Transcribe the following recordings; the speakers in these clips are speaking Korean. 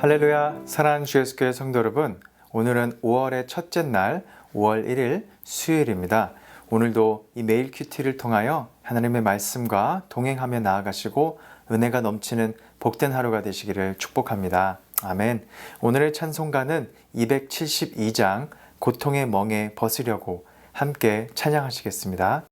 할렐루야, 사랑하는 주 예수교회 성도 여러분, 오늘은 5월의 첫째 날 5월 1일 수요일입니다. 오늘도 이 메일 큐티를 통하여 하나님의 말씀과 동행하며 나아가시고 은혜가 넘치는 복된 하루가 되시기를 축복합니다. 아멘. 오늘의 찬송가는 272장 고통의 멍에 벗으려고 함께 찬양하시겠습니다.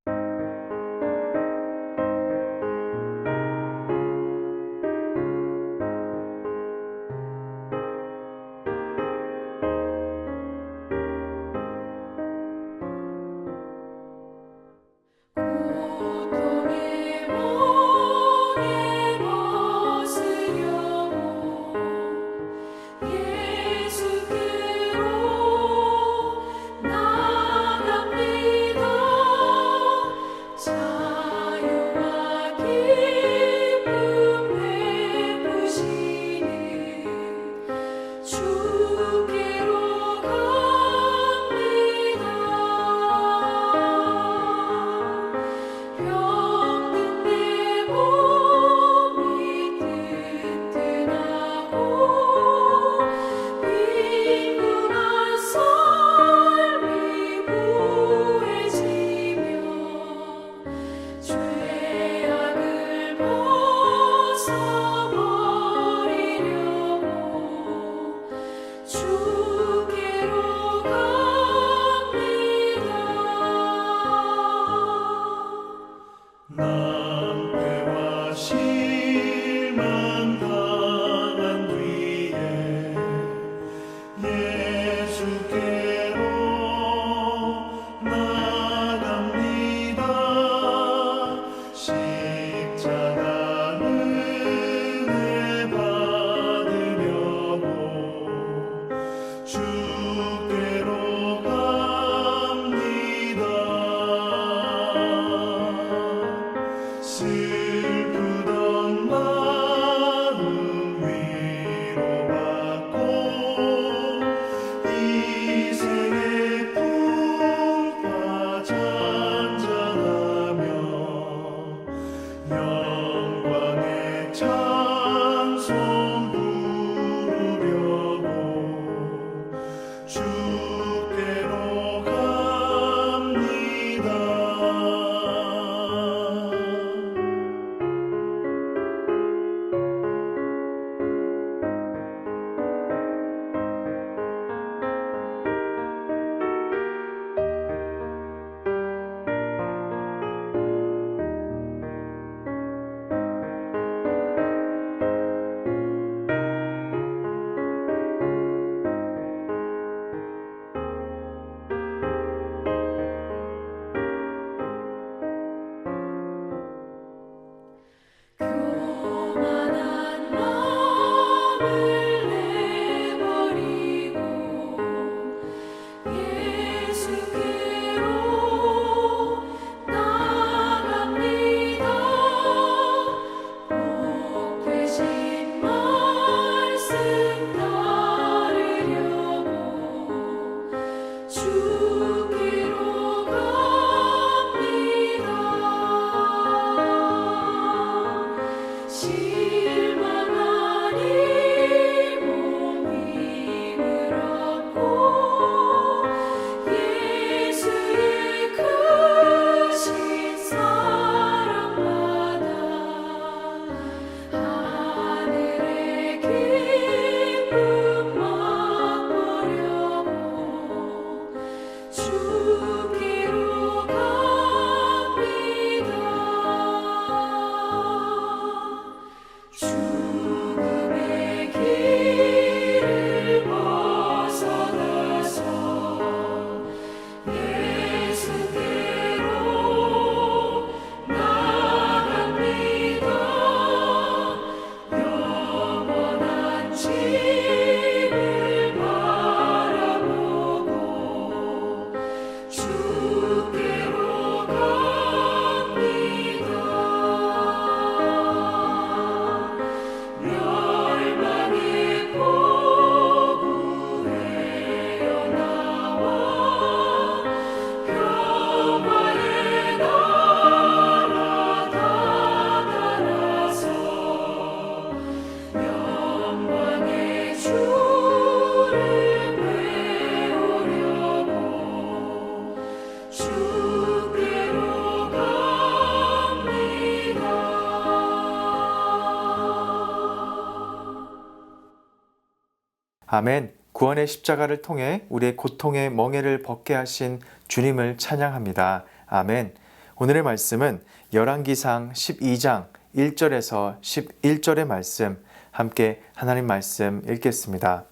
아멘. 구원의 십자가를 통해 우리의 고통의 멍에를 벗게 하신 주님을 찬양합니다. 아멘. 오늘의 말씀은 열왕기상 12장 1절에서 11절의 말씀, 함께 하나님 말씀 읽겠습니다.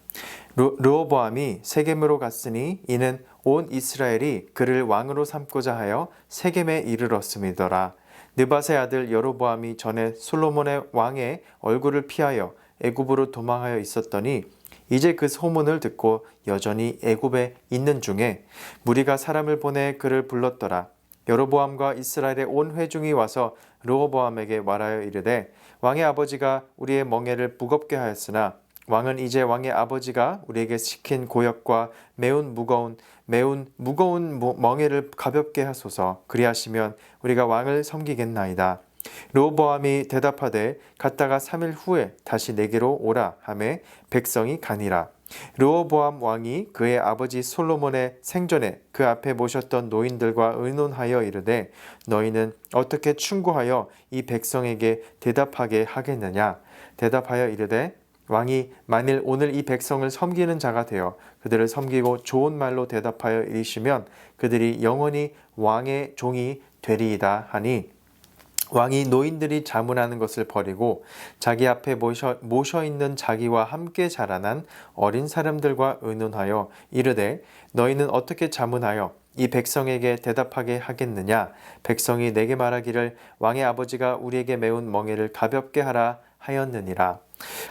르호보암이 세겜으로 갔으니 이는 온 이스라엘이 그를 왕으로 삼고자 하여 세겜에 이르렀음이더라. 느밧의 아들 여로보암이 전에 솔로몬의 왕의 얼굴을 피하여 애굽으로 도망하여 있었더니 이제 그 소문을 듣고 여전히 애굽에 있는 중에 무리가 사람을 보내 그를 불렀더라. 여로보암과 이스라엘의 온 회중이 와서 르호보암에게 말하여 이르되 왕의 아버지가 우리의 멍에를 무겁게 하였으나 왕은 이제 왕의 아버지가 우리에게 시킨 고역과 매운 무거운 멍에를 가볍게 하소서. 그리하시면 우리가 왕을 섬기겠나이다. 르호보암이 대답하되 갔다가 3일 후에 다시 내게로 오라 하매 백성이 가니라. 르호보암 왕이 그의 아버지 솔로몬의 생전에 그 앞에 모셨던 노인들과 의논하여 이르되 너희는 어떻게 충고하여 이 백성에게 대답하게 하겠느냐. 대답하여 이르되 왕이 만일 오늘 이 백성을 섬기는 자가 되어 그들을 섬기고 좋은 말로 대답하여 이르시면 그들이 영원히 왕의 종이 되리이다 하니 왕이 노인들이 자문하는 것을 버리고 자기 앞에 모셔 있는 자기와 함께 자라난 어린 사람들과 의논하여 이르되 너희는 어떻게 자문하여 이 백성에게 대답하게 하겠느냐. 백성이 내게 말하기를 왕의 아버지가 우리에게 메운 멍에를 가볍게 하라 하였느니라.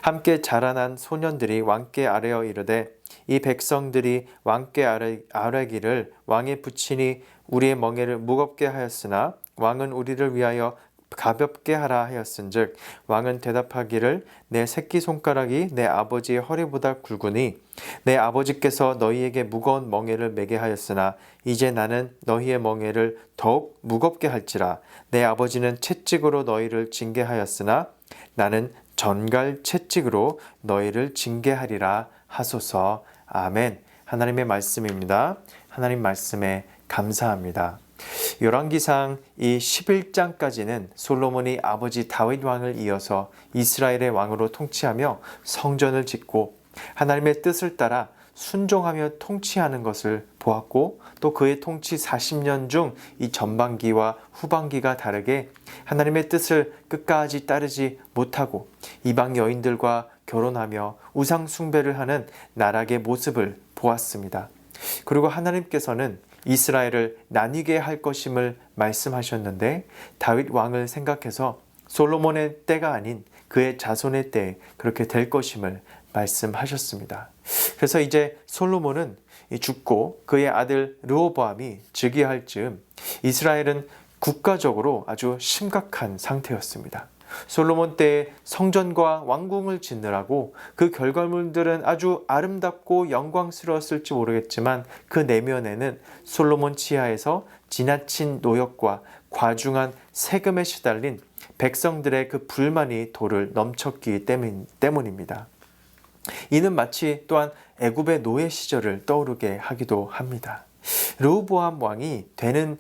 함께 자라난 소년들이 왕께 아뢰어 이르되 이 백성들이 왕께 아뢰기를 왕의 부친이 우리의 멍에를 무겁게 하였으나 왕은 우리를 위하여 가볍게 하라 하였은즉 왕은 대답하기를 내 새끼손가락이 내 아버지의 허리보다 굵으니 내 아버지께서 너희에게 무거운 멍에를 매게 하였으나 이제 나는 너희의 멍에를 더욱 무겁게 할지라. 내 아버지는 채찍으로 너희를 징계하였으나 나는 전갈 채찍으로 너희를 징계하리라 하소서. 아멘. 하나님의 말씀입니다. 하나님 말씀에 감사합니다. 열왕기상 이 11장까지는 솔로몬이 아버지 다윗 왕을 이어서 이스라엘의 왕으로 통치하며 성전을 짓고 하나님의 뜻을 따라 순종하며 통치하는 것을 보았고 또 그의 통치 40년 중 이 전반기와 후반기가 다르게 하나님의 뜻을 끝까지 따르지 못하고 이방 여인들과 결혼하며 우상 숭배를 하는 나락의 모습을 보았습니다. 그리고 하나님께서는 이스라엘을 나뉘게 할 것임을 말씀하셨는데 다윗 왕을 생각해서 솔로몬의 때가 아닌 그의 자손의 때에 그렇게 될 것임을 말씀하셨습니다. 그래서 이제 솔로몬은 죽고 그의 아들 르호보암이 즉위할 즈음 이스라엘은 국가적으로 아주 심각한 상태였습니다. 솔로몬 때에 성전과 왕궁을 짓느라고 그 결과물들은 아주 아름답고 영광스러웠을지 모르겠지만 그 내면에는 솔로몬 치하에서 지나친 노역과 과중한 세금에 시달린 백성들의 그 불만이 도를 넘쳤기 때문입니다. 이는 마치 또한 애굽의 노예 시절을 떠오르게 하기도 합니다. 르호보암 왕이 되는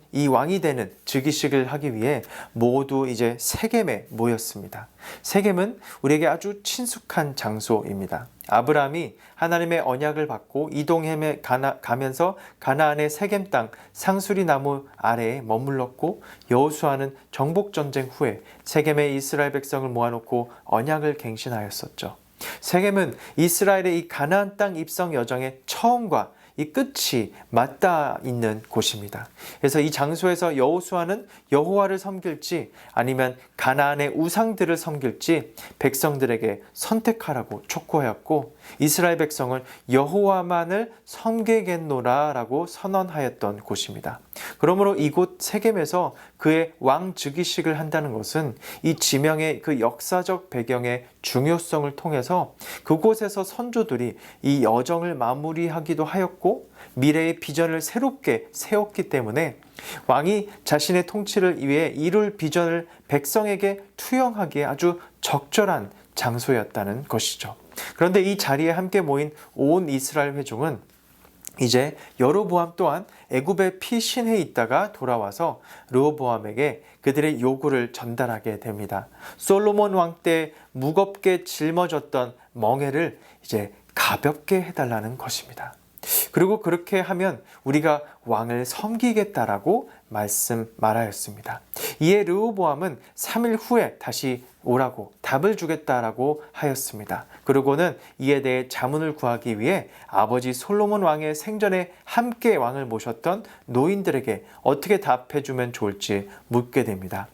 즉위식을 하기 위해 모두 이제 세겜에 모였습니다. 세겜은 우리에게 아주 친숙한 장소입니다. 아브라함이 하나님의 언약을 받고 이동해 가면서 가나안의 세겜 땅 상수리 나무 아래에 머물렀고 여호수아는 정복 전쟁 후에 세겜의 이스라엘 백성을 모아놓고 언약을 갱신하였었죠. 세겜은 이스라엘의 이 가나안 땅 입성 여정의 처음과 이 끝이 맞닿아 있는 곳입니다. 그래서 이 장소에서 여호수아는 여호와를 섬길지 아니면 가나안의 우상들을 섬길지 백성들에게 선택하라고 촉구하였고 이스라엘 백성은 여호와만을 섬기겠노라라고 선언하였던 곳입니다. 그러므로 이곳 세겜에서 그의 왕 즉위식을 한다는 것은 이 지명의 그 역사적 배경의 중요성을 통해서 그곳에서 선조들이 이 여정을 마무리하기도 하였고 미래의 비전을 새롭게 세웠기 때문에 왕이 자신의 통치를 위해 이룰 비전을 백성에게 투영하기에 아주 적절한 장소였다는 것이죠. 그런데 이 자리에 함께 모인 온 이스라엘 회중은 이제 여로보암 또한 애굽에 피신해 있다가 돌아와서 르호보암에게 그들의 요구를 전달하게 됩니다. 솔로몬 왕 때 무겁게 짊어졌던 멍에를 이제 가볍게 해달라는 것입니다. 그리고 그렇게 하면 우리가 왕을 섬기겠다라고 말하였습니다. 이에 르호보암은 3일 후에 다시 오라고 답을 주겠다라고 하였습니다. 그리고는 이에 대해 자문을 구하기 위해 아버지 솔로몬 왕의 생전에 함께 왕을 모셨던 노인들에게 어떻게 답해주면 좋을지 묻게 됩니다.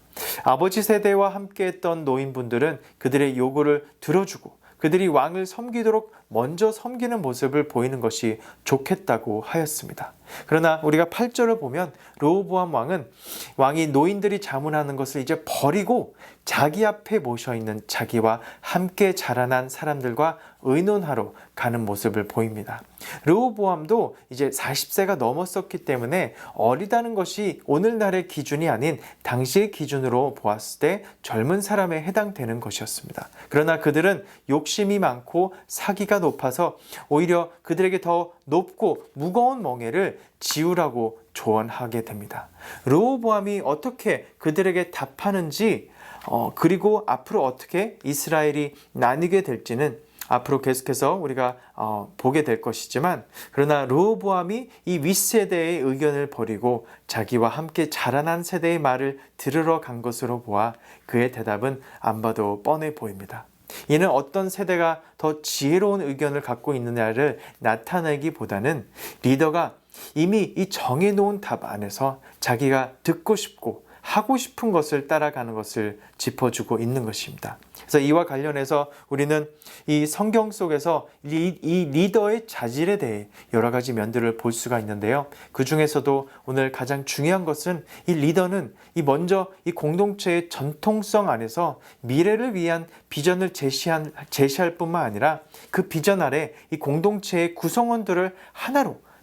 아버지 세대와 함께했던 노인분들은 그들의 요구를 들어주고 그들이 왕을 섬기도록 먼저 섬기는 모습을 보이는 것이 좋겠다고 하였습니다. 그러나 우리가 8절을 보면 르호보암 왕이 노인들이 자문하는 것을 이제 버리고 자기 앞에 모셔있는 자기와 함께 자라난 사람들과 의논하러 가는 모습을 보입니다. 르호보암도 이제 40세가 넘었었기 때문에 어리다는 것이 오늘날의 기준이 아닌 당시의 기준으로 보았을 때 젊은 사람에 해당되는 것이었습니다. 그러나 그들은 욕심이 많고 사기가 높아서 오히려 그들에게 더 높고 무거운 멍에를 지우라고 조언하게 됩니다. 르호보암이 어떻게 그들에게 답하는지 그리고 앞으로 어떻게 이스라엘이 나뉘게 될지는 앞으로 계속해서 우리가 보게 될 것이지만, 그러나 르호보암이 이 윗세대의 의견을 버리고 자기와 함께 자라난 세대의 말을 들으러 간 것으로 보아 그의 대답은 안 봐도 뻔해 보입니다. 이는 어떤 세대가 더 지혜로운 의견을 갖고 있느냐를 나타내기보다는 리더가 이미 이 정해놓은 답 안에서 자기가 듣고 싶고 하고 싶은 것을 따라가는 것을 짚어주고 있는 것입니다. 그래서 이와 관련해서 우리는 이 성경 속에서 이 리더의 자질에 대해 여러 가지 면들을 볼 수가 있는데요. 그 중에서도 오늘 가장 중요한 것은 이 리더는 먼저 이 공동체의 전통성 안에서 미래를 위한 비전을 제시할 뿐만 아니라 그 비전 아래 이 공동체의 구성원들을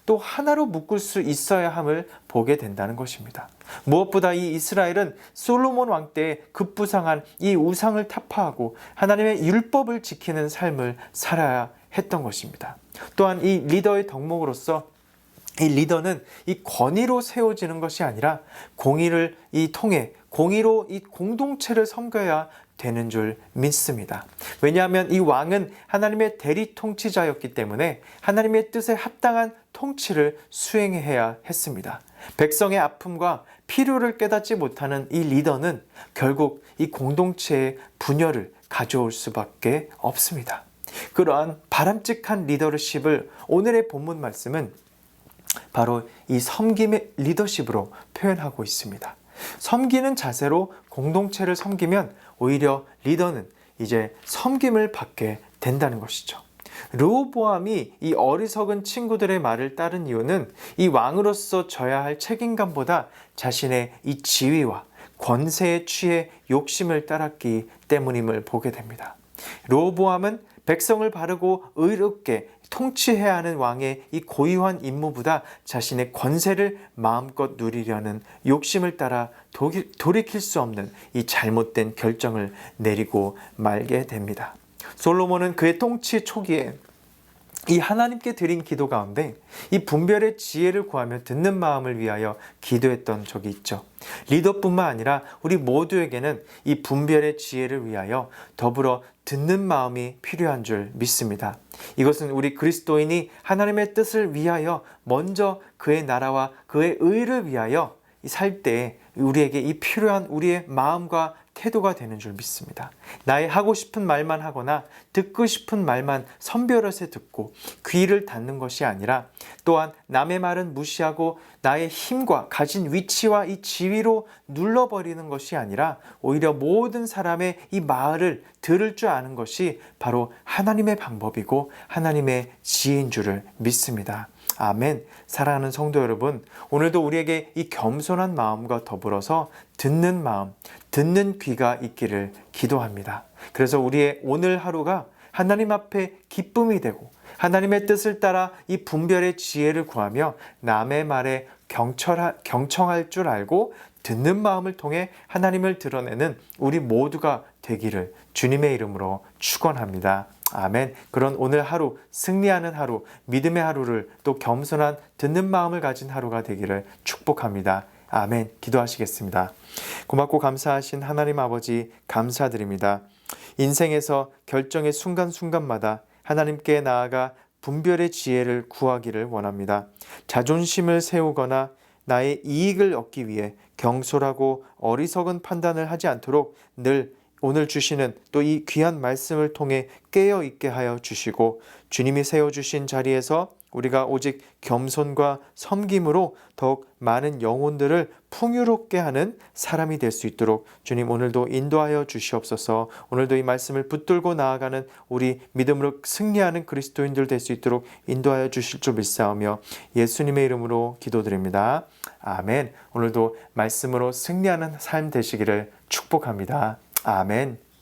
또 하나로 묶을 수 있어야 함을 보게 된다는 것입니다. 무엇보다 이 이스라엘은 솔로몬 왕 때 급부상한 이 우상을 타파하고 하나님의 율법을 지키는 삶을 살아야 했던 것입니다. 또한 이 리더의 덕목으로서 이 리더는 이 권위로 세워지는 것이 아니라 공의를 통해 공의로 이 공동체를 섬겨야 되는 줄 믿습니다. 왜냐하면 이 왕은 하나님의 대리 통치자였기 때문에 하나님의 뜻에 합당한 통치를 수행해야 했습니다. 백성의 아픔과 필요를 깨닫지 못하는 이 리더는 결국 이 공동체의 분열을 가져올 수밖에 없습니다. 그러한 바람직한 리더십을 오늘의 본문 말씀은 바로 이 섬김의 리더십으로 표현하고 있습니다. 섬기는 자세로 공동체를 섬기면 오히려 리더는 이제 섬김을 받게 된다는 것이죠. 르호보암이 이 어리석은 친구들의 말을 따른 이유는 이 왕으로서 져야 할 책임감보다 자신의 이 지위와 권세에 취해 욕심을 따랐기 때문임을 보게 됩니다. 르호보암은 백성을 바르고 의롭게 통치해야 하는 왕의 이 고유한 임무보다 자신의 권세를 마음껏 누리려는 욕심을 따라 돌이킬 수 없는 이 잘못된 결정을 내리고 말게 됩니다. 솔로몬은 그의 통치 초기에 이 하나님께 드린 기도 가운데 이 분별의 지혜를 구하며 듣는 마음을 위하여 기도했던 적이 있죠. 리더뿐만 아니라 우리 모두에게는 이 분별의 지혜를 위하여 더불어 듣는 마음이 필요한 줄 믿습니다. 이것은 우리 그리스도인이 하나님의 뜻을 위하여 먼저 그의 나라와 그의 의를 위하여 살 때 우리에게 이 필요한 우리의 마음과 태도가 되는 줄 믿습니다. 나의 하고 싶은 말만 하거나 듣고 싶은 말만 선별해서 듣고 귀를 닫는 것이 아니라, 또한 남의 말은 무시하고 나의 힘과 가진 위치와 이 지위로 눌러버리는 것이 아니라 오히려 모든 사람의 이 말을 들을 줄 아는 것이 바로 하나님의 방법이고 하나님의 지혜인 줄을 믿습니다. 아멘. 사랑하는 성도 여러분, 오늘도 우리에게 이 겸손한 마음과 더불어서 듣는 마음, 듣는 귀가 있기를 기도합니다. 그래서 우리의 오늘 하루가 하나님 앞에 기쁨이 되고 하나님의 뜻을 따라 이 분별의 지혜를 구하며 남의 말에 경청할 줄 알고 듣는 마음을 통해 하나님을 드러내는 우리 모두가 되기를 주님의 이름으로 축원합니다. 아멘. 그런 오늘 하루, 승리하는 하루, 믿음의 하루를, 또 겸손한 듣는 마음을 가진 하루가 되기를 축복합니다. 아멘. 기도하시겠습니다. 고맙고 감사하신 하나님 아버지, 감사드립니다. 인생에서 결정의 순간순간마다 하나님께 나아가 분별의 지혜를 구하기를 원합니다. 자존심을 세우거나 나의 이익을 얻기 위해 경솔하고 어리석은 판단을 하지 않도록 늘 오늘 주시는 또 이 귀한 말씀을 통해 깨어 있게 하여 주시고, 주님이 세워주신 자리에서 우리가 오직 겸손과 섬김으로 더욱 많은 영혼들을 풍요롭게 하는 사람이 될 수 있도록 주님 오늘도 인도하여 주시옵소서. 오늘도 이 말씀을 붙들고 나아가는 우리 믿음으로 승리하는 그리스도인들 될 수 있도록 인도하여 주실 줄 믿사오며 예수님의 이름으로 기도드립니다. 아멘. 오늘도 말씀으로 승리하는 삶 되시기를 축복합니다. 아멘.